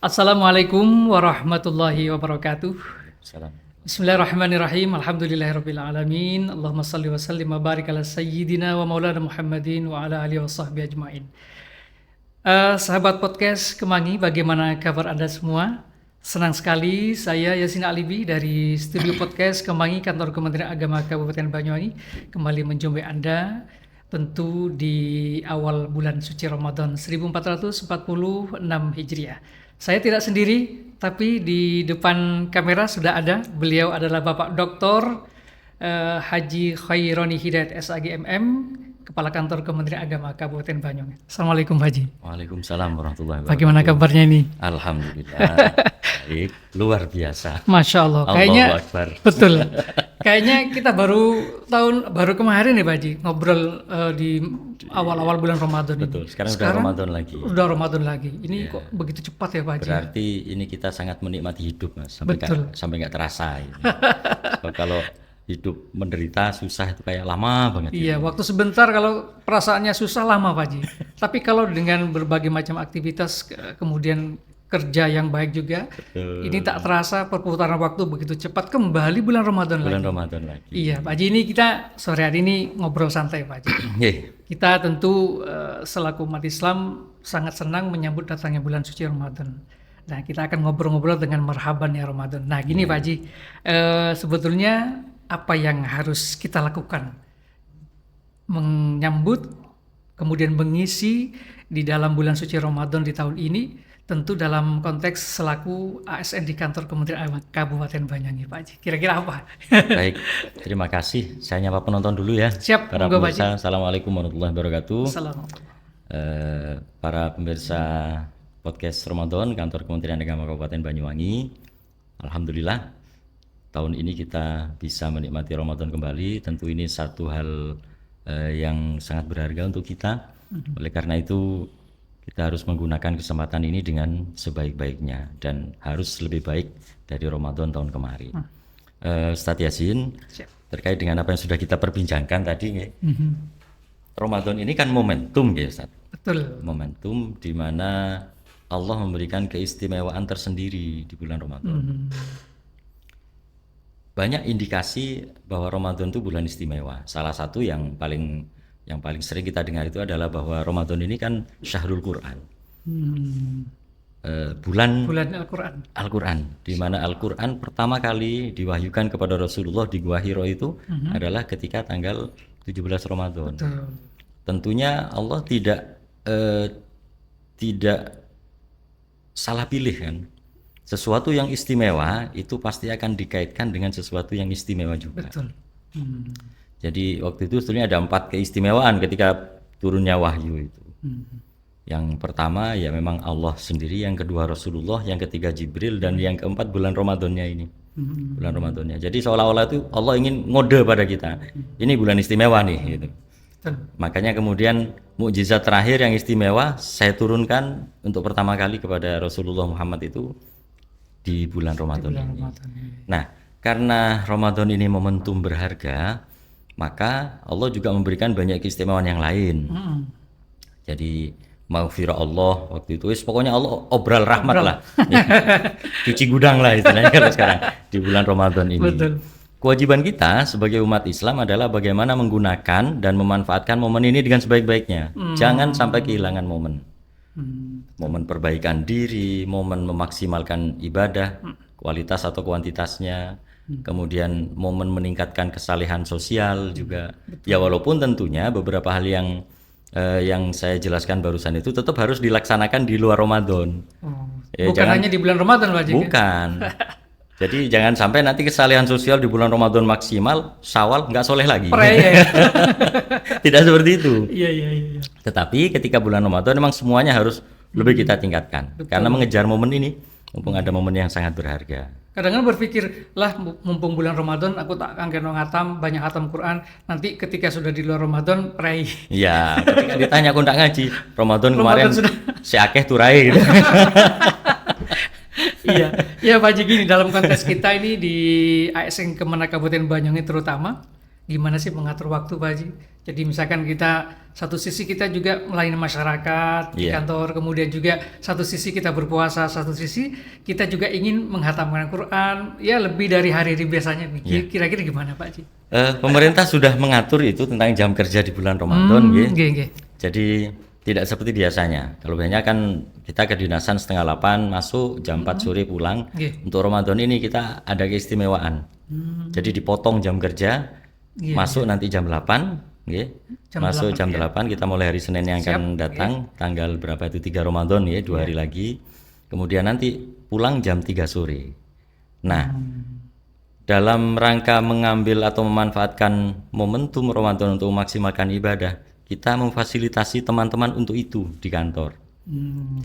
Assalamualaikum warahmatullahi wabarakatuh. Salam. Bismillahirrahmanirrahim. Alhamdulillahirabbil alamin. Allahumma shalli wa sallim wa barik ala sayyidina wa maulana Muhammadin wa ala alihi washabbihi ajmain. Sahabat podcast Kemangi, bagaimana kabar Anda semua? Senang sekali saya Yasin Alibi dari studio podcast Kemangi, kantor Kementerian Agama Kabupaten Banyuwangi, kembali menjumpai Anda tentu di awal bulan suci Ramadan 1446 Hijriah. Saya tidak sendiri, tapi di depan kamera sudah ada. Beliau adalah Bapak Dr. Haji Khaironi Hidayat SAGMM, Kepala Kantor Kementerian Agama Kabupaten Banyuwangi. Assalamualaikum Haji. Waalaikumsalam warahmatullahi wabarakatuh. Bagaimana kabarnya ini? Alhamdulillah. Baik, luar biasa. Masya Allah. Allahu Kayaknya Akbar. betul. Kayaknya kita baru kemarin ya Pak Haji ngobrol di awal-awal bulan Ramadan ini. Betul. Sekarang udah Ramadan lagi. Udah Ramadan lagi. Ini kok begitu cepat ya Pak Haji? Berarti ini kita sangat menikmati hidup, Mas. Betul. Sampai nggak terasa. Sebab kalau hidup menderita susah itu kayak lama banget. Iya, waktu sebentar kalau perasaannya susah lama Pak Haji. Tapi kalau dengan berbagai macam aktivitas kemudian kerja yang baik juga, ini tak terasa perputaran waktu begitu cepat, kembali bulan Ramadan lagi. Bulan Ramadan lagi. Iya Pak Haji, ini kita sore hari ini ngobrol santai Pak Haji. Kita tentu selaku umat Islam sangat senang menyambut datangnya bulan suci Ramadan. Nah, kita akan ngobrol-ngobrol dengan marhaban ya Ramadan. Nah, gini Pak Haji, sebetulnya apa yang harus kita lakukan menyambut kemudian mengisi di dalam bulan suci Ramadan di tahun ini, tentu dalam konteks selaku ASN di kantor Kementerian Agama Kabupaten Banyuwangi Pak Haji. Kira-kira apa? Baik, terima kasih. Saya nyapa penonton dulu ya. Siap, para monggo, pemirsa. Assalamualaikum warahmatullahi wabarakatuh. Assalamualaikum. Para pemirsa podcast Ramadan kantor Kementerian Agama Kabupaten Banyuwangi, alhamdulillah tahun ini kita bisa menikmati Ramadan kembali. Tentu ini satu hal yang sangat berharga untuk kita. Oleh karena itu kita harus menggunakan kesempatan ini dengan sebaik-baiknya dan harus lebih baik dari Ramadan tahun kemarin. Ustadz Yasin, terkait dengan apa yang sudah kita perbincangkan tadi, Ramadan ini kan momentum ya Ustadz. Betul. Momentum di mana Allah memberikan keistimewaan tersendiri di bulan Ramadan. Banyak indikasi bahwa Ramadan itu bulan istimewa. Salah satu yang paling sering kita dengar itu adalah bahwa Ramadan ini kan Syahrul Quran. Bulan Al-Quran, di mana Al-Quran pertama kali diwahyukan kepada Rasulullah di Gua Hiro itu adalah ketika tanggal 17 Ramadan. Betul. Tentunya Allah tidak salah pilih kan. Sesuatu yang istimewa itu pasti akan dikaitkan dengan sesuatu yang istimewa juga. Betul. Jadi waktu itu sebetulnya ada 4 keistimewaan ketika turunnya wahyu itu. Yang pertama ya memang Allah sendiri, yang kedua Rasulullah, yang ketiga Jibril, dan yang keempat bulan Ramadannya ini. Bulan Ramadannya. Jadi seolah-olah itu Allah ingin ngode pada kita. Ini bulan istimewa nih gitu. Makanya kemudian mukjizat terakhir yang istimewa saya turunkan untuk pertama kali kepada Rasulullah Muhammad itu di bulan Ramadan ini. Nah, karena Ramadan ini momentum berharga, maka Allah juga memberikan banyak keistimewaan yang lain. Jadi maghfirah Allah waktu itu, pokoknya Allah obral rahmat lah. Cuci gudang lah istilahnya kalau sekarang di bulan Ramadan ini. Betul. Kewajiban kita sebagai umat Islam adalah bagaimana menggunakan dan memanfaatkan momen ini dengan sebaik-baiknya. Jangan sampai kehilangan momen. Momen perbaikan diri, momen memaksimalkan ibadah, kualitas atau kuantitasnya, kemudian momen meningkatkan kesalehan sosial juga. Ya walaupun tentunya beberapa hal yang saya jelaskan barusan itu tetap harus dilaksanakan di luar Ramadan. Bukan hanya di bulan Ramadan Pak Haji. Bukan. Jadi jangan sampai nanti kesalehan sosial di bulan Ramadan maksimal, Syawal nggak soleh lagi. Tidak seperti itu. Iya. Tetapi ketika bulan Ramadan memang semuanya harus lebih kita tingkatkan. Betul. Karena mengejar momen ini, mumpung ada momen yang sangat berharga. Kadang-kadang berpikir, lah mumpung bulan Ramadan aku tak akan ngatam, banyak hatam Quran, nanti ketika sudah di luar Ramadan, rai. Iya, ketika ditanya aku nggak ngaji, Ramadan kemarin sudah si akeh tuh rai gitu. Iya Pak Haji, gini dalam konteks kita ini di ASN Kemenag Kabupaten Banyuwangi terutama, gimana sih mengatur waktu Pak Haji? Jadi misalkan kita satu sisi kita juga melayani masyarakat di Iya. kantor, kemudian juga satu sisi kita berpuasa, satu sisi kita juga ingin menghatamkan Quran, ya lebih dari hari-hari biasanya. Iya. Kira-kira gimana Pak Haji? Pemerintah sudah mengatur itu tentang jam kerja di bulan Ramadan, nggih. Nggih, nggih. Jadi tidak seperti biasanya. Kalau biasanya kan kita kedinasan 7:30 masuk, jam 4 sore pulang. Nggih. Untuk Ramadan ini kita ada keistimewaan. Jadi dipotong jam kerja, Iya, masuk nanti jam 8, nggih. Jam Masuk 8, jam 8, kita mulai hari Senin yang akan datang, tanggal berapa itu 3 Ramadan ya, 2 hari lagi. Kemudian nanti pulang jam 3 sore. Nah, dalam rangka mengambil atau memanfaatkan momentum Ramadan untuk memaksimalkan ibadah, kita memfasilitasi teman-teman untuk itu di kantor.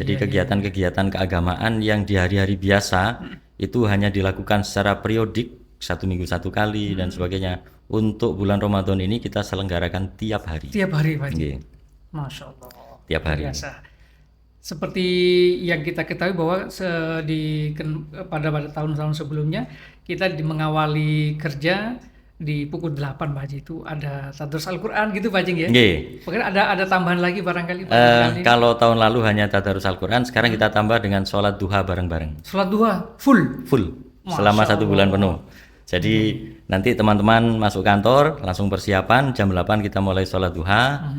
Jadi kegiatan-kegiatan keagamaan yang di hari-hari biasa itu hanya dilakukan secara periodik, 1 minggu 1 kali dan sebagainya. Untuk bulan Ramadan ini kita selenggarakan tiap hari. Tiap hari Pak Haji. Nggih, Masya Allah. tiap hari. Biasa. Seperti yang kita ketahui bahwa pada tahun-tahun sebelumnya kita mengawali kerja di pukul 8 Pak Haji, itu ada tadarus Al-Qur'an gitu Pak Haji ya. Nggih. Mungkin ada tambahan lagi barangkali Pak Haji. Kalau tahun lalu hanya tadarus Al-Qur'an, sekarang kita tambah dengan sholat duha bareng-bareng. Sholat duha full. Selama 1 bulan penuh. Jadi nanti teman-teman masuk kantor langsung persiapan jam 8 kita mulai sholat duha.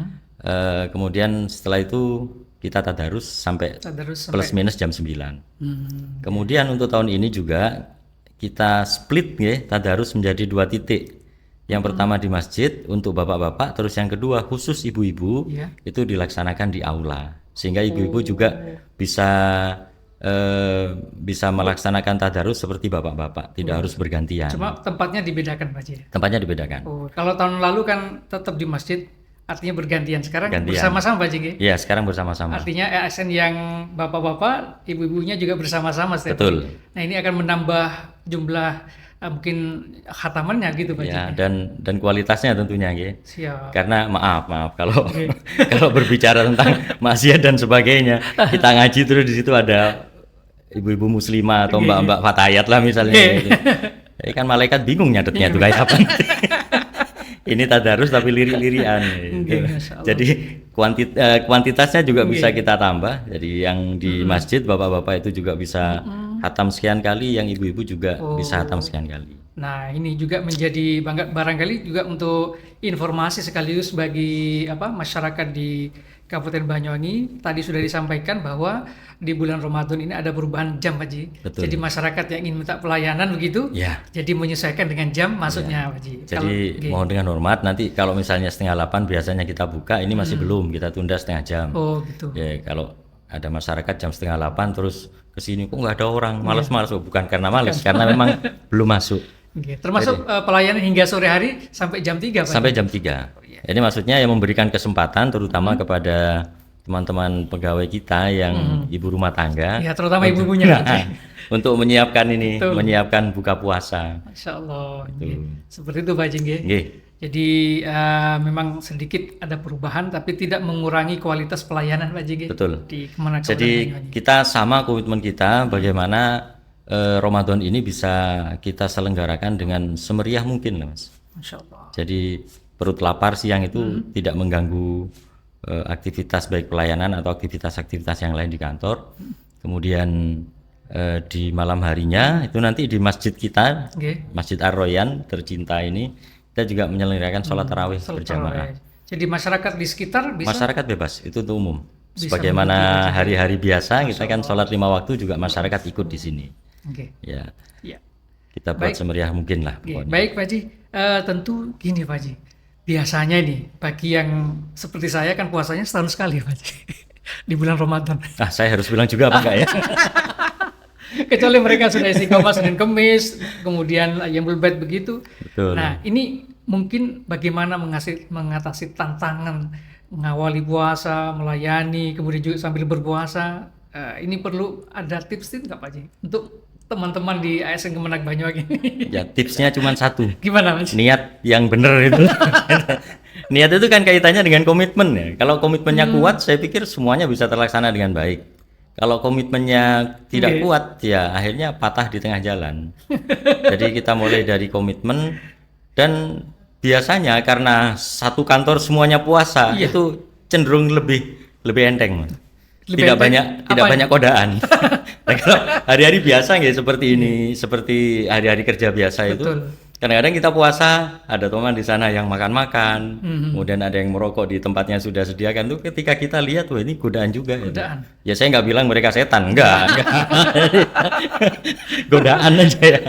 Kemudian setelah itu kita tadarus sampai Tadarus plus minus jam 9. Kemudian untuk tahun ini juga kita split ya tadarus menjadi 2 titik. Yang pertama di masjid untuk bapak-bapak, terus yang kedua khusus ibu-ibu Iya. itu dilaksanakan di aula. Sehingga ibu-ibu juga bisa melaksanakan tadarus seperti bapak-bapak, tidak harus bergantian. Cuma tempatnya dibedakan Pak Haji. Tempatnya dibedakan. Oh, kalau tahun lalu kan tetap di masjid, artinya bergantian. Sekarang Gantian. bersama-sama Pak Haji. Ya, sekarang bersama-sama. Artinya ASN yang bapak-bapak, ibu-ibunya juga bersama-sama setiap Betul. hari. Nah, ini akan menambah jumlah mungkin khatamannya gitu Pak Haji. Ya, dan kualitasnya tentunya ya. Siap. Karena maaf kalau kalau berbicara tentang maksiat dan sebagainya, kita ngaji terus di situ ada ibu-ibu muslimah atau mbak-mbak fatayat lah misalnya gitu. Jadi kan malaikat bingung nyatetnya tuh kayak apa. Ini tadarus tapi lirik-lirian gitu. Masya Allah. Jadi kuantitasnya juga bisa kita tambah. Jadi yang di masjid bapak-bapak itu juga bisa hatam sekian kali, yang ibu-ibu juga bisa hatam sekian kali. Nah, ini juga menjadi barangkali juga untuk informasi sekaligus bagi masyarakat di Kabupaten Banyuwangi. Tadi sudah disampaikan bahwa di bulan Ramadan ini ada perubahan jam Pak Haji. Betul. Jadi masyarakat yang ingin minta pelayanan begitu, Ya. jadi menyesuaikan dengan jam masuknya Pak Haji. Jadi mohon dengan hormat, nanti kalau misalnya 7:30 biasanya kita buka, ini masih belum, kita tunda setengah jam. Oh gitu. Ya, kalau ada masyarakat jam 7:30 terus ke sini kok nggak ada orang, malas-malas. Oh, bukan karena malas, karena memang belum masuk. Oke. Termasuk pelayanan hingga sore hari sampai jam 3 Pak Haji. Sampai jam 3. Ini maksudnya yang memberikan kesempatan terutama kepada teman-teman pegawai kita yang ibu rumah tangga. Ya, terutama ibu-ibunya Pak Haji. Untuk menyiapkan Betul. menyiapkan buka puasa. Masya Allah. Seperti itu Pak Haji nggih. Nggih. Jadi memang sedikit ada perubahan tapi tidak mengurangi kualitas pelayanan Pak Haji nggih. Betul. Di Kemenak Kabupaten Jadi Banyuwangi. kita sama komitmen kita bagaimana Ramadan ini bisa kita selenggarakan dengan semeriah mungkin lah Mas. Masya Allah. Jadi perut lapar siang itu tidak mengganggu aktivitas baik pelayanan atau aktivitas-aktivitas yang lain di kantor. Kemudian di malam harinya itu nanti di masjid kita, Oke. Masjid Ar-Royan tercinta ini, kita juga menyelenggarakan sholat tarawih berjamaah. Jadi masyarakat di sekitar bisa Masyarakat bebas, itu untuk umum. Bisa Sebagaimana hari-hari biasa kita kan sholat 5 waktu juga masyarakat ikut di sini. Oke. Ya, Ya. kita buat semeriah mungkin lah Oke, pokoknya. baik Pak Haji. Tentu gini Pak Haji. Biasanya nih bagi yang seperti saya kan puasanya setahun sekali Pak Haji. Di bulan Ramadan. Ah, saya harus bilang juga apa enggak ya? Kecuali mereka sudah istiqomah Senin Kemis, kemudian Ayyamul Bid begitu. Betul. Nah, ini mungkin bagaimana mengatasi tantangan mengawali puasa, melayani, kemudian juga sambil berpuasa. Ini perlu ada tips nggak Pak Haji untuk teman-teman di ASN Kemenak Banyuwangi ini? Ya, tipsnya cuma satu. Gimana Mas? Niat yang benar itu. Niat itu kan kaitannya dengan komitmen ya. Kalau komitmennya kuat, saya pikir semuanya bisa terlaksana dengan baik. Kalau komitmennya tidak kuat, ya akhirnya patah di tengah jalan. Jadi kita mulai dari komitmen dan biasanya karena satu kantor semuanya puasa Iya. itu cenderung lebih enteng, Mas. Lebih Tidak enteng tidak apanya? banyak godaan. Nah, kalau hari-hari biasa nggak seperti ini, seperti hari-hari kerja biasa itu. Betul. Kadang-kadang kita puasa, ada teman di sana yang makan-makan, Mhm. kemudian ada yang merokok di tempatnya sudah sediakan. Tuh ketika kita lihat, wah ini godaan juga. Gitu. Godaan. Ya saya nggak bilang mereka setan, enggak. Godaan aja ya,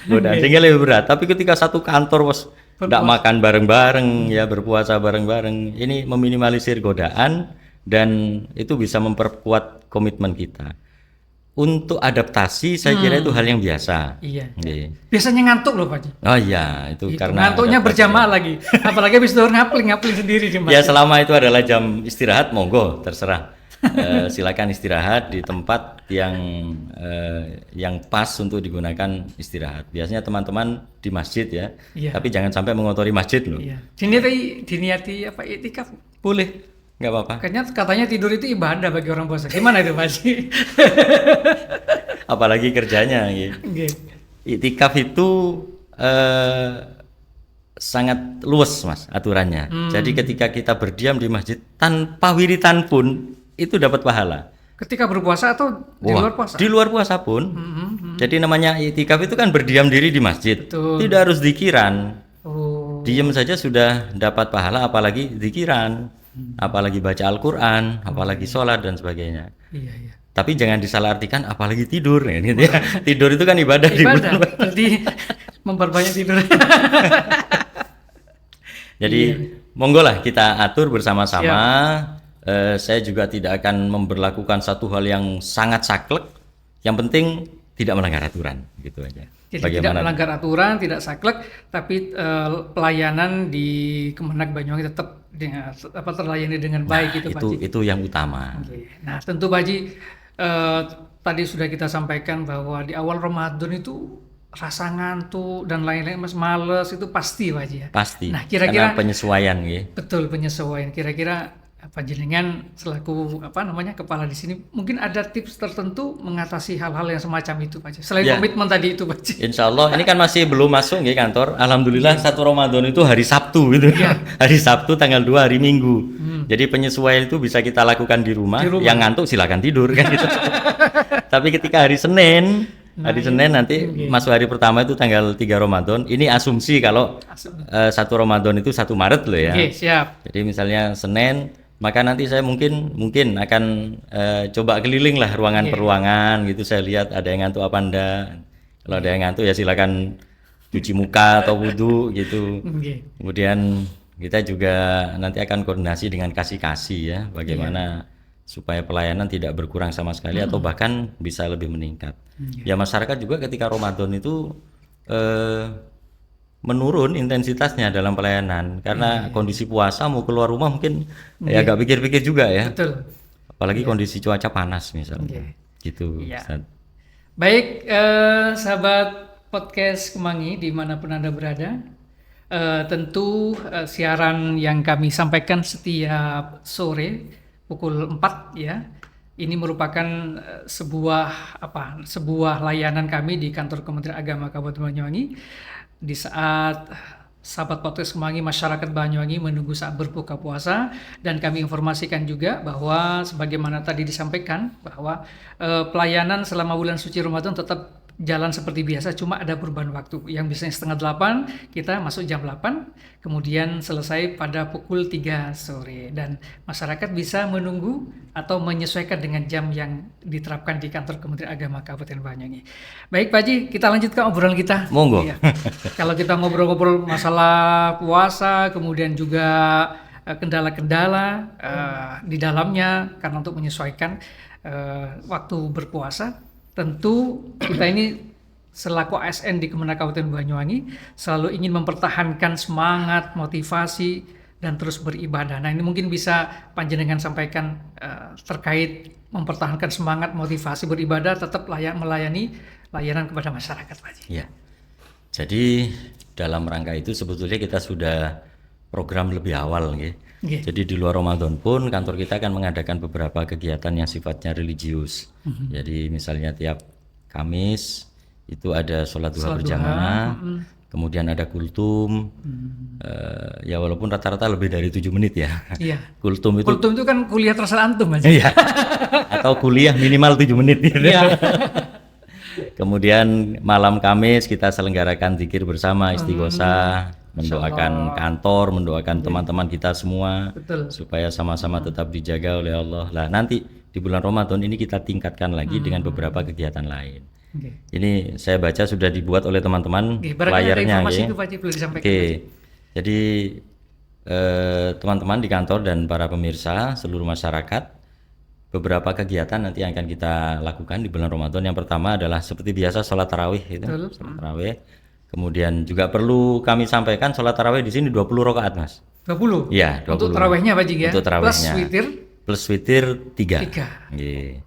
godaan. Sehingga lebih berat. Tapi ketika satu kantor bos nggak makan bareng-bareng, ya berpuasa bareng-bareng, ini meminimalisir godaan dan itu bisa memperkuat komitmen kita. Untuk adaptasi saya kira itu hal yang biasa. Iya. Iya. Biasanya ngantuk loh Pak Haji. Oh iya, itu Gitu. karena Ngantuknya adaptasi. berjamaah lagi. Apalagi habis zuhur ngapling sendiri di Ya masjid. selama itu adalah jam istirahat, monggo terserah. Silakan istirahat di tempat yang pas untuk digunakan istirahat. Biasanya teman-teman di masjid ya, Iya. tapi jangan sampai mengotori masjid loh. Iya. Diniati apa itikaf? Boleh, nggak apa-apa. Katanya tidur itu ibadah bagi orang puasa. Gimana itu Pak Haji? Apalagi kerjanya. Gitu. Nggih. Iktikaf itu sangat luas mas aturannya. Jadi ketika kita berdiam di masjid tanpa wiritan pun itu dapat pahala. Ketika berpuasa atau di Wah, luar puasa? Di luar puasa pun. Jadi namanya iktikaf itu kan berdiam diri di masjid. Betul. Tidak harus dzikiran. Oh. Diam saja sudah dapat pahala, apalagi dzikiran, apalagi baca Al-Qur'an, apalagi sholat dan sebagainya. Iya, iya. Tapi jangan disalahartikan apalagi tidur ya, gitu ya. Tidur itu kan ibadah di Ibadah. bulan. Berarti memperbanyak tidur. Jadi monggo lah kita atur bersama-sama. Saya juga tidak akan memberlakukan satu hal yang sangat saklek. Yang penting tidak melanggar aturan, gitu aja. Jadi tidak melanggar aturan, tidak saklek, tapi pelayanan di Kemenag Banyuwangi tetap terlayani dengan baik gitu Pak Haji. Itu yang utama. Oke. Nah tentu Pak Haji, tadi sudah kita sampaikan bahwa di awal Ramadan itu rasa ngantuk dan lain-lain, males itu pasti Pak Haji ya. Pasti. Nah kira-kira karena penyesuaian ya. betul penyesuaian. Kira-kira panjenengan selaku kepala di sini mungkin ada tips tertentu mengatasi hal-hal yang semacam itu Pak Haji. Selain Ya. komitmen tadi itu Pak Haji. Insya Allah ini kan masih belum masuk ya kantor. Alhamdulillah satu Ramadan itu hari Sabtu gitu. Iya. Hari Sabtu tanggal 2 hari Minggu. Jadi penyesuaian itu bisa kita lakukan di rumah. Di rumah. Yang ngantuk silakan tidur kan gitu. Tapi ketika hari Senin, Senin nanti masuk hari pertama itu tanggal 3 Ramadan. Ini asumsi kalau satu Ramadan itu 1 Maret loh ya. Oke, siap. Jadi misalnya Senin, maka nanti saya mungkin akan coba keliling lah ruangan per ruangan gitu. Saya lihat ada yang ngantuk apa enggak. Kalau ada yang ngantuk ya silakan cuci muka atau wudhu gitu. Oke. Kemudian kita juga nanti akan koordinasi dengan kasih ya, bagaimana supaya pelayanan tidak berkurang sama sekali atau bahkan bisa lebih meningkat. Ya masyarakat juga ketika Ramadan itu menurun intensitasnya dalam pelayanan karena kondisi puasa mau keluar rumah mungkin ya agak pikir-pikir juga ya. Betul. Apalagi kondisi cuaca panas misalnya. Gitu. Iya. Ustaz. Baik, sahabat podcast Kemangi dimanapun Anda berada, tentu siaran yang kami sampaikan setiap sore pukul 4 ya, ini merupakan sebuah layanan kami di kantor Kementerian Agama Kabupaten Banyuwangi di saat sahabat podcast Kemangi, masyarakat Banyuwangi menunggu saat berbuka puasa, dan kami informasikan juga bahwa sebagaimana tadi disampaikan bahwa pelayanan selama bulan suci Ramadan tetap jalan seperti biasa, cuma ada perubahan waktu. Yang biasanya setengah 8 kita masuk jam 8, kemudian selesai pada pukul 3 sore, dan masyarakat bisa menunggu atau menyesuaikan dengan jam yang diterapkan di kantor Kementerian Agama Kabupaten Banyuwangi. Baik Pak Haji, kita lanjutkan obrolan kita. Monggo. Iya. Kalau kita ngobrol-ngobrol masalah puasa, kemudian juga kendala-kendala di dalamnya karena untuk menyesuaikan waktu berpuasa, tentu kita ini selaku ASN di Kemenag Kabupaten Banyuwangi selalu ingin mempertahankan semangat, motivasi, dan terus beribadah. Nah ini mungkin bisa panjenengan sampaikan terkait mempertahankan semangat, motivasi beribadah, tetap melayani layanan kepada masyarakat Pak Haji. Ya. Jadi dalam rangka itu sebetulnya kita sudah program lebih awal ya. Okay. Jadi di luar Ramadan pun kantor kita akan mengadakan beberapa kegiatan yang sifatnya religius. Jadi misalnya tiap Kamis itu ada sholat duha berjamaah. kemudian ada kultum, ya walaupun rata-rata lebih dari 7 menit ya. Iya. Kultum itu Kultum itu kan kuliah terserah antum aja. iya. Atau kuliah minimal 7 menit gitu. Iya. Kemudian malam Kamis kita selenggarakan zikir bersama, istighosah, mendoakan kantor, mendoakan teman-teman kita semua Betul. supaya sama-sama tetap dijaga oleh Allah. Lah nanti di bulan Ramadan ini kita tingkatkan lagi dengan beberapa kegiatan lain. Oke. Ini saya baca sudah dibuat oleh teman-teman Oke, barangkali ada layarnya. informasi ya. itu Pak Haji perlu disampaikan. Oke, jadi teman-teman di kantor dan para pemirsa seluruh masyarakat, beberapa kegiatan nanti yang akan kita lakukan di bulan Ramadan. Yang pertama adalah seperti biasa sholat tarawih itu, Betul. sholat tarawih. Kemudian juga perlu kami sampaikan sholat tarawih di sini 20 rakaat, Mas. 20. Iya, 20. Untuk tarawihnya Pak Haji ya. Untuk tarawihnya. Plus witir. Plus witir 3. 3. Nggih.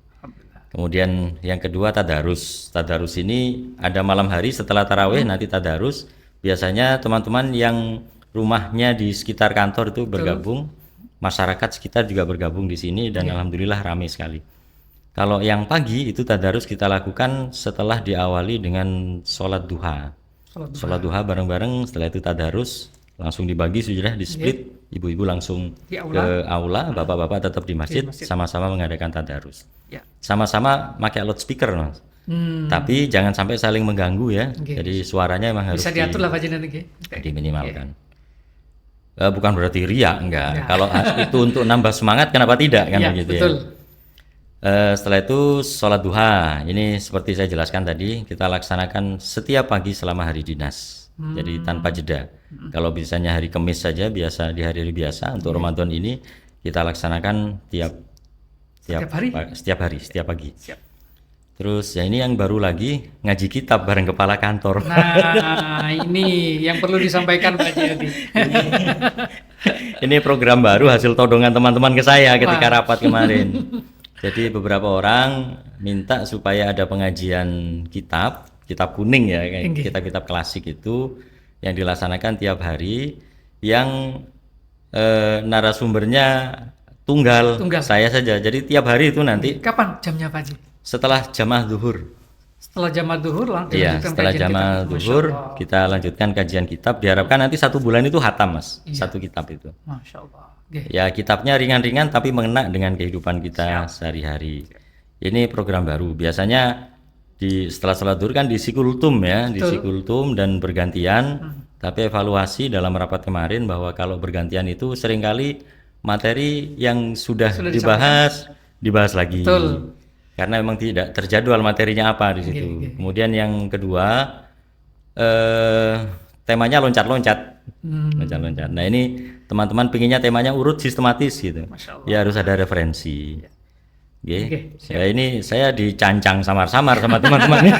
Kemudian yang kedua tadarus. Tadarus ini ada malam hari setelah tarawih nanti tadarus. Biasanya teman-teman yang rumahnya di sekitar kantor itu bergabung, masyarakat sekitar juga bergabung di sini dan alhamdulillah ramai sekali. Kalau yang pagi itu tadarus kita lakukan setelah diawali dengan sholat duha. Sholat duha bareng-bareng, setelah itu tadarus langsung dibagi sudah di split, ibu-ibu langsung Di ke aula, bapak-bapak tetap di masjid, sama-sama mengadakan tadarus. Ya. Sama-sama pakai loudspeaker, Mas. Tapi jangan sampai saling mengganggu ya. Jadi suaranya memang harus Bisa diatur lah Pak Haji nanti. diminimalkan. Bukan berarti riak, enggak. Kalau itu untuk nambah semangat, kenapa tidak kan Iya, begitu betul. ya. Setelah itu sholat duha. Ini seperti saya jelaskan tadi, kita laksanakan setiap pagi selama hari dinas. Jadi tanpa jeda. Kalau biasanya hari Kamis saja, biasa di hari-hari biasa. Untuk Ramadan ini kita laksanakan setiap hari, setiap pagi. Siap. Terus ya ini yang baru lagi ngaji kitab bareng kepala kantor. Nah, ini yang perlu disampaikan Pak Haji tadi. Ini program baru hasil todongan teman-teman ke saya ketika rapat kemarin. Jadi beberapa orang minta supaya ada pengajian kitab kuning ya, kayak kitab-kitab klasik itu yang dilaksanakan tiap hari, yang narasumbernya tunggal, saya saja. Jadi tiap hari itu nanti Kapan jamnya Pak Haji? setelah jamaah zuhur. Setelah jamaah zuhur langsung Iya, setelah jamaah zuhur kita lanjutkan kajian kitab. Diharapkan nanti 1 bulan itu hatam, Mas. Satu kitab itu. Masya Allah. Ya kitabnya ringan-ringan tapi mengena dengan kehidupan kita sehari-hari. Ini program baru. Biasanya setelah sholat zuhur kan di Sikultum ya, di Sikultum dan bergantian. Tapi evaluasi dalam rapat kemarin bahwa kalau bergantian itu seringkali materi yang sudah dibahas lagi. Betul. Karena memang tidak terjadwal materinya apa di situ. Kemudian yang kedua temanya loncat-loncat. Loncat-loncat. Nah, ini teman-teman pinginnya temanya urut sistematis gitu. Ya harus ada referensi. Ya ini saya dicancang samar-samar sama teman-teman.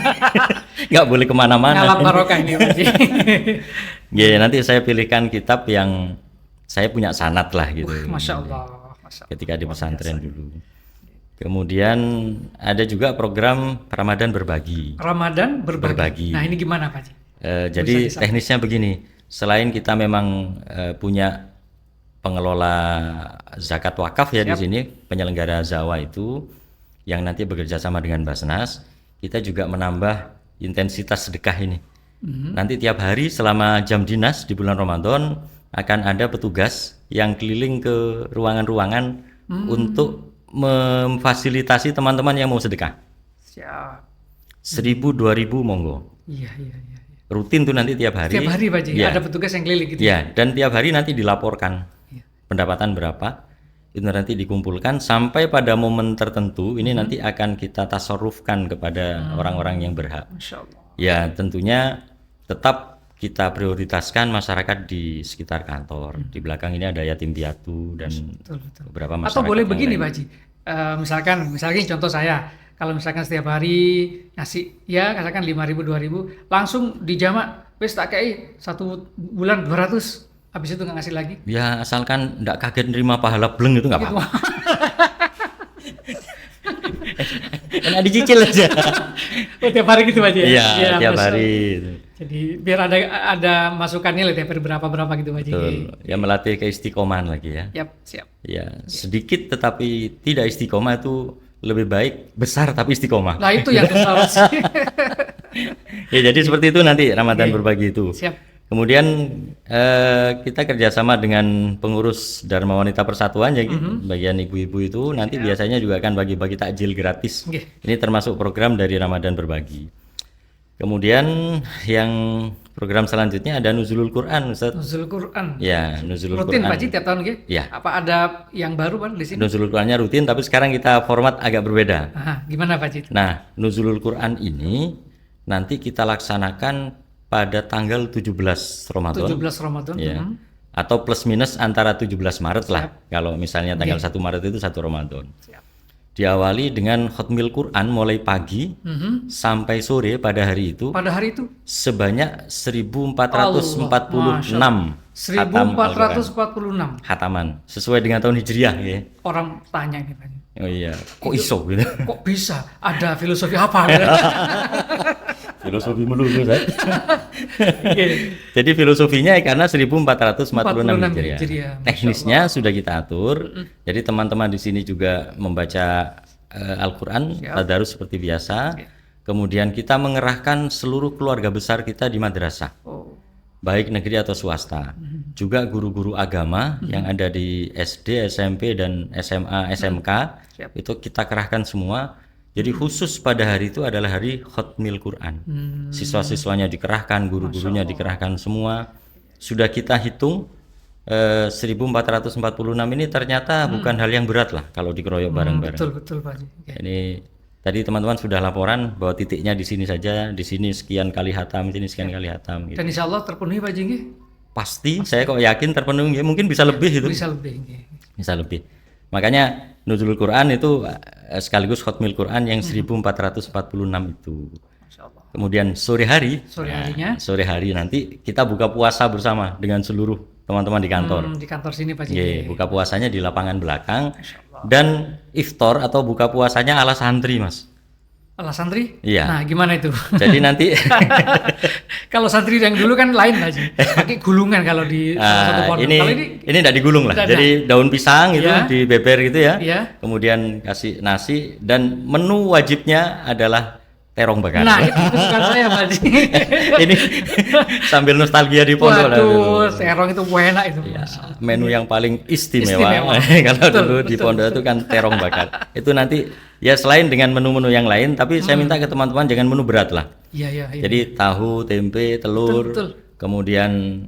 Nggak boleh kemana-mana. Ngalap barokah ini Pak Haji. Nanti saya pilihkan kitab yang saya punya sanad lah gitu. Masya Allah. Ketika di pesantren dulu. Kemudian ada juga program Ramadan berbagi. Ramadan berbagi. Nah ini gimana Pak Haji? Jadi teknisnya begini, selain kita memang punya pengelola zakat wakaf ya di sini, penyelenggara zawa itu yang nanti bekerja sama dengan Basnas, kita juga menambah intensitas sedekah ini. Nanti tiap hari selama jam dinas di bulan Ramadan akan ada petugas yang keliling ke ruangan-ruangan untuk memfasilitasi teman-teman yang mau sedekah. Siap. 1.000-2.000 monggo. Iya. Rutin tuh nanti tiap hari. Tiap hari Pak Haji, ada petugas yang keliling gitu. Ya, dan tiap hari nanti dilaporkan pendapatan berapa, itu nanti dikumpulkan sampai pada momen tertentu ini nanti akan kita tasarrufkan kepada orang-orang yang berhak. Masya Allah. Ya tentunya tetap kita prioritaskan masyarakat di sekitar kantor. Di belakang ini ada yatim piatu dan beberapa masyarakat. Atau boleh begini Pak Haji, misalkan contoh saya, kalau misalkan setiap hari ngasih ya katakan 5.000 2.000 langsung dijamak, wes tak kayak 1 bulan 200, habis itu nggak ngasih lagi. Ya asalkan nggak kaget nerima pahala bleng itu nggak apa-apa. Kena dicicil aja. Tiap hari gitu Pak Haji? Iya, tiap hari. Jadi biar ada masukannya lah tiap hari berapa gitu Pak Haji. Betul. Ya melatih keistiqomahan lagi ya. Siap. Ya sedikit tetapi tidak istiqomah itu lebih baik besar tapi istiqomah. Nah itu yang kesal sih. Ya, jadi seperti itu nanti Ramadan Oke. berbagi itu. Siap. Kemudian kita kerjasama dengan pengurus Dharma Wanita Persatuan ya, bagian ibu-ibu itu nanti biasanya juga akan bagi-bagi takjil gratis. Oke. Ini termasuk program dari Ramadan berbagi. Kemudian yang program selanjutnya ada Nuzulul Quran, Ustaz. Nuzul Quran. Ya, Nuzulul Rutin Quran. Pak Ji tiap tahun gitu? Ya. Apa ada yang baru Pak di sini? Nuzulul Qurannya rutin, tapi sekarang kita format agak berbeda. Aha, gimana Pak Ji? Nah, Nuzulul Quran ini nanti kita laksanakan pada tanggal 17 Ramadan. 17 Ramadan. Ya. Atau plus minus antara 17 Maret lah. Kalau misalnya tanggal 1 Maret itu 1 Ramadan. Siap. Diawali dengan khatmil Quran mulai pagi sampai sore pada hari itu Pada hari itu sebanyak 1446 khatam Al-Quran. 1446. Khataman sesuai dengan tahun Hijriah ya. Orang tanya ini Pak Ji. Oh iya, kok iso gitu. Kok bisa? Ada filosofi apa? Filosofi melulu kan. Oke. Jadi filosofinya karena 1446 Hijriah. Hijriah. Teknisnya sudah kita atur. Jadi teman-teman di sini juga membaca Al-Qur'an tadarus seperti biasa. Kemudian kita mengerahkan seluruh keluarga besar kita di madrasah. Oh. Baik negeri atau swasta. Juga guru-guru agama yang ada di SD, SMP dan SMA, SMK itu kita kerahkan semua. Jadi khusus pada hari itu adalah hari khatmil Quran. Siswa-siswanya dikerahkan, guru-gurunya dikerahkan semua. Sudah kita hitung 1446 ini ternyata bukan hal yang berat lah kalau dikeroyok bareng-bareng. Betul Pak Ji. Oke. Ini tadi teman-teman sudah laporan bahwa titiknya di sini saja, di sini sekian kali hatam, di sini sekian kali hatam. Gitu. Dan insya Allah terpenuhi Pak Ji nggih? Pasti, saya kok yakin terpenuhi, ya, mungkin bisa lebih itu. Bisa lebih nggih. Bisa lebih. Makanya Nuzulul Quran itu sekaligus khatmil Quran yang 1446 itu. Masya Allah. Kemudian sore hari, Sore harinya sore hari nanti kita buka puasa bersama dengan seluruh teman-teman di kantor. di kantor sini Pak Ji. Ye, buka puasanya di lapangan belakang dan iftar atau buka puasanya ala santri, Mas. Ala santri? Iya. Nah, gimana itu? Jadi nanti Kalau santri yang dulu kan lain Pak Ji. Pakai gulungan kalau di salah satu pondok. ini Kalau tidak digulung lah. Tidak, Jadi daun pisang itu Iya. dibeber gitu ya. Iya. Kemudian kasih nasi dan menu wajibnya adalah terong bakar. Nah, itu bukan saya Pak Ji. Ini sambil nostalgia di pondok lah. Waduh, terong itu enak itu. Ya, menu yang paling istimewa, Istimewa. kalau Betul, dulu di betul, pondok itu kan terong bakar. Itu nanti ya selain dengan menu-menu yang lain, tapi saya minta ke teman-teman jangan menu berat lah. Iya. Jadi tahu, tempe, telur, Betul. kemudian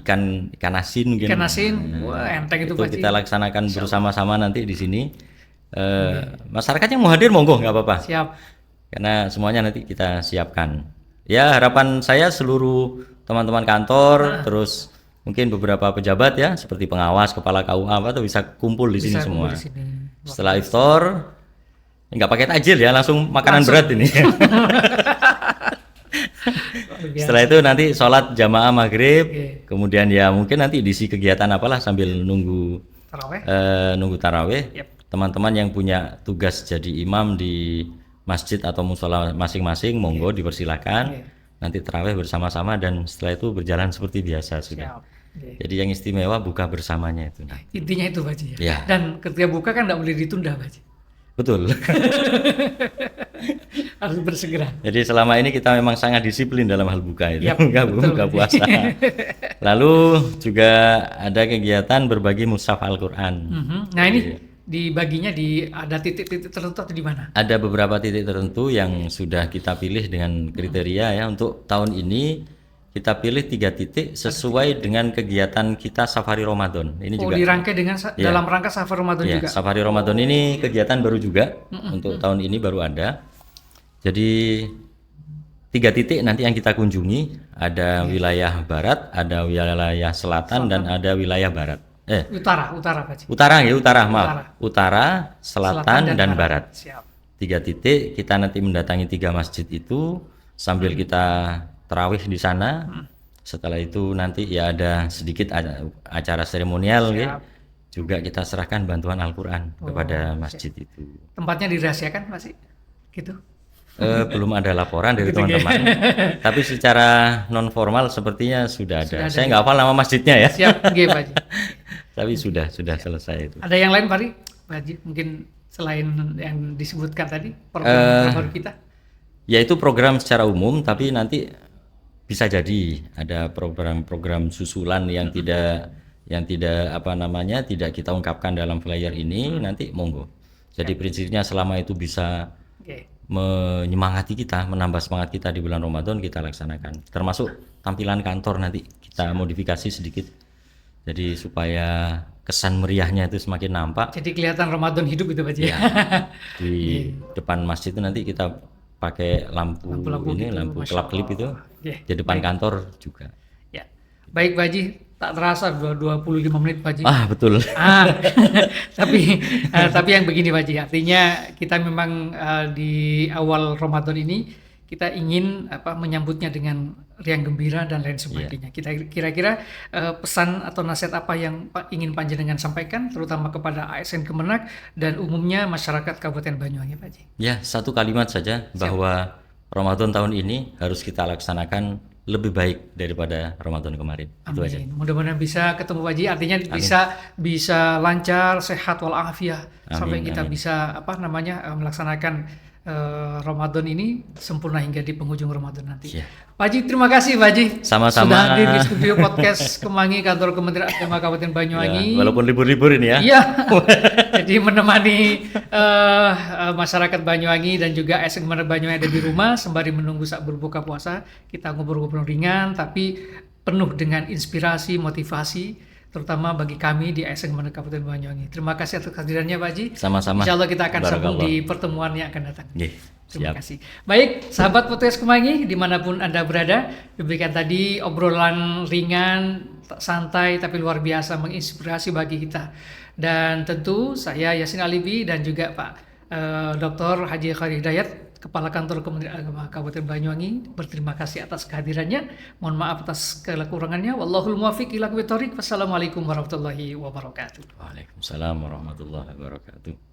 ikan asin mungkin. Ikan asin, wah enteng itu Itu Pak Ji. kita laksanakan bersama-sama nanti di sini. Masyarakat yang mau hadir monggo nggak apa-apa. Siap. Karena semuanya nanti kita siapkan. Ya harapan saya seluruh teman-teman kantor, terus mungkin beberapa pejabat ya seperti pengawas, kepala KUA apa tuh bisa kumpul di sini Bisa semua. kumpul di sini. Setelah iftar, nggak pakai takjil ya, langsung makanan berat ini. Setelah itu nanti sholat jamaah maghrib, kemudian ya mungkin nanti diisi kegiatan apalah sambil nunggu Taraweh. nunggu taraweh. Yep. Teman-teman yang punya tugas jadi imam di masjid atau musola masing-masing, monggo dipersilakan. Nanti taraweh bersama-sama dan setelah itu berjalan seperti biasa sudah. Siap. Oke. Jadi yang istimewa buka bersamanya itu. Intinya itu Pak Ji. Ya. Dan ketika buka kan nggak boleh ditunda Pak Ji. Betul. Harus bersegera. Jadi selama ini kita memang sangat disiplin dalam hal buka itu, Yap, buka puasa. Lalu juga ada kegiatan berbagi mushaf Al-Quran. Nah ini dibaginya ada titik-titik tertentu atau di mana? Ada beberapa titik tertentu yang sudah kita pilih dengan kriteria ya. Untuk tahun ini kita pilih 3 titik sesuai dengan kegiatan kita Safari Ramadan. Ini juga dirangkai dengan dalam rangka Safari Ramadan ya, juga. Safari Ramadan ini kegiatan baru juga untuk tahun ini baru ada. Jadi 3 titik nanti yang kita kunjungi, ada wilayah barat, ada wilayah selatan dan ada wilayah barat. Utara Pak Ji. Utara ya, maaf. Utara, selatan dan barat. Siap. 3 titik kita nanti mendatangi 3 masjid itu sambil kita tarawih di sana. Setelah itu nanti ya ada sedikit acara seremonial ya. Juga kita serahkan bantuan Al-Qur'an kepada masjid itu. Tempatnya dirahasiakan masih gitu. Belum ada laporan dari teman-teman. Tapi secara non formal sepertinya sudah ada. Saya nggak hafal nama masjidnya ya. Siap, nggih Pak Ji. Tapi sudah selesai itu. Ada yang lain Pak Ji? Mungkin selain yang disebutkan tadi program baru kita. Ya itu program secara umum, tapi nanti bisa jadi ada program-program susulan yang tidak apa namanya tidak kita ungkapkan dalam flyer ini, nanti monggo. Jadi prinsipnya selama itu bisa Oke. menyemangati kita, menambah semangat kita di bulan Ramadan, kita laksanakan. Termasuk tampilan kantor nanti kita modifikasi sedikit. Jadi supaya kesan meriahnya itu semakin nampak. Jadi kelihatan Ramadan hidup itu Pak Haji. Ya, di depan masjid itu nanti kita pakai lampu Lampu-lampu ini, gitu, lampu Masya kelap-kelip itu. Oke, Di depan kantor juga. Ya. Baik Pak Haji, tak terasa 25 menit Pak Haji. Ah, betul. Ah, tapi yang begini Pak Haji, artinya kita memang di awal Ramadan ini kita ingin menyambutnya dengan riang gembira dan lain sebagainya. Kita kira-kira pesan atau nasihat apa yang ingin Panjenengan sampaikan, terutama kepada ASN Kemenak dan umumnya masyarakat Kabupaten Banyuwangi, Pak Haji. Ya, satu kalimat saja bahwa Ramadan tahun ini harus kita laksanakan lebih baik daripada Ramadan kemarin. Itu aja. Amin. Mudah-mudahan bisa ketemu Pak Haji, artinya bisa lancar, sehat walafiat sampai kita bisa melaksanakan Ramadan ini sempurna hingga di penghujung Ramadan nanti. Iya. Pak Haji, terima kasih Pak Haji. Sama-sama. Sudah hadir di studio podcast Kemangi, kantor Kementerian Agama Kabupaten Banyuwangi. Ya, walaupun libur-libur ini ya. Iya. Jadi menemani masyarakat Banyuwangi dan juga ASN Kemenak Banyuwangi ada di rumah sembari menunggu saat berbuka puasa. Kita ngobrol-ngobrol ringan tapi penuh dengan inspirasi, motivasi, terutama bagi kami di ASN Kemenak Kabupaten Banyuwangi. Terima kasih atas kehadirannya Pak Haji. Sama-sama. Insya Allah kita akan sambung Barakallah. di pertemuan yang akan datang. Nggih, Terima siap. kasih. Baik, sahabat podcast Kemangi, dimanapun Anda berada, demikian tadi obrolan ringan, santai, tapi luar biasa, menginspirasi bagi kita. Dan tentu saya Yasin Alibi dan juga Pak Dr. Haji Khairi Hidayat, Kepala Kantor Kementerian Agama Kabupaten Banyuwangi, berterima kasih atas kehadirannya. Mohon maaf atas kekurangannya. Wallahul muwaffiq ila aqwamit thoriq. Wassalamualaikum warahmatullahi wabarakatuh. Waalaikumsalam warahmatullahi wabarakatuh.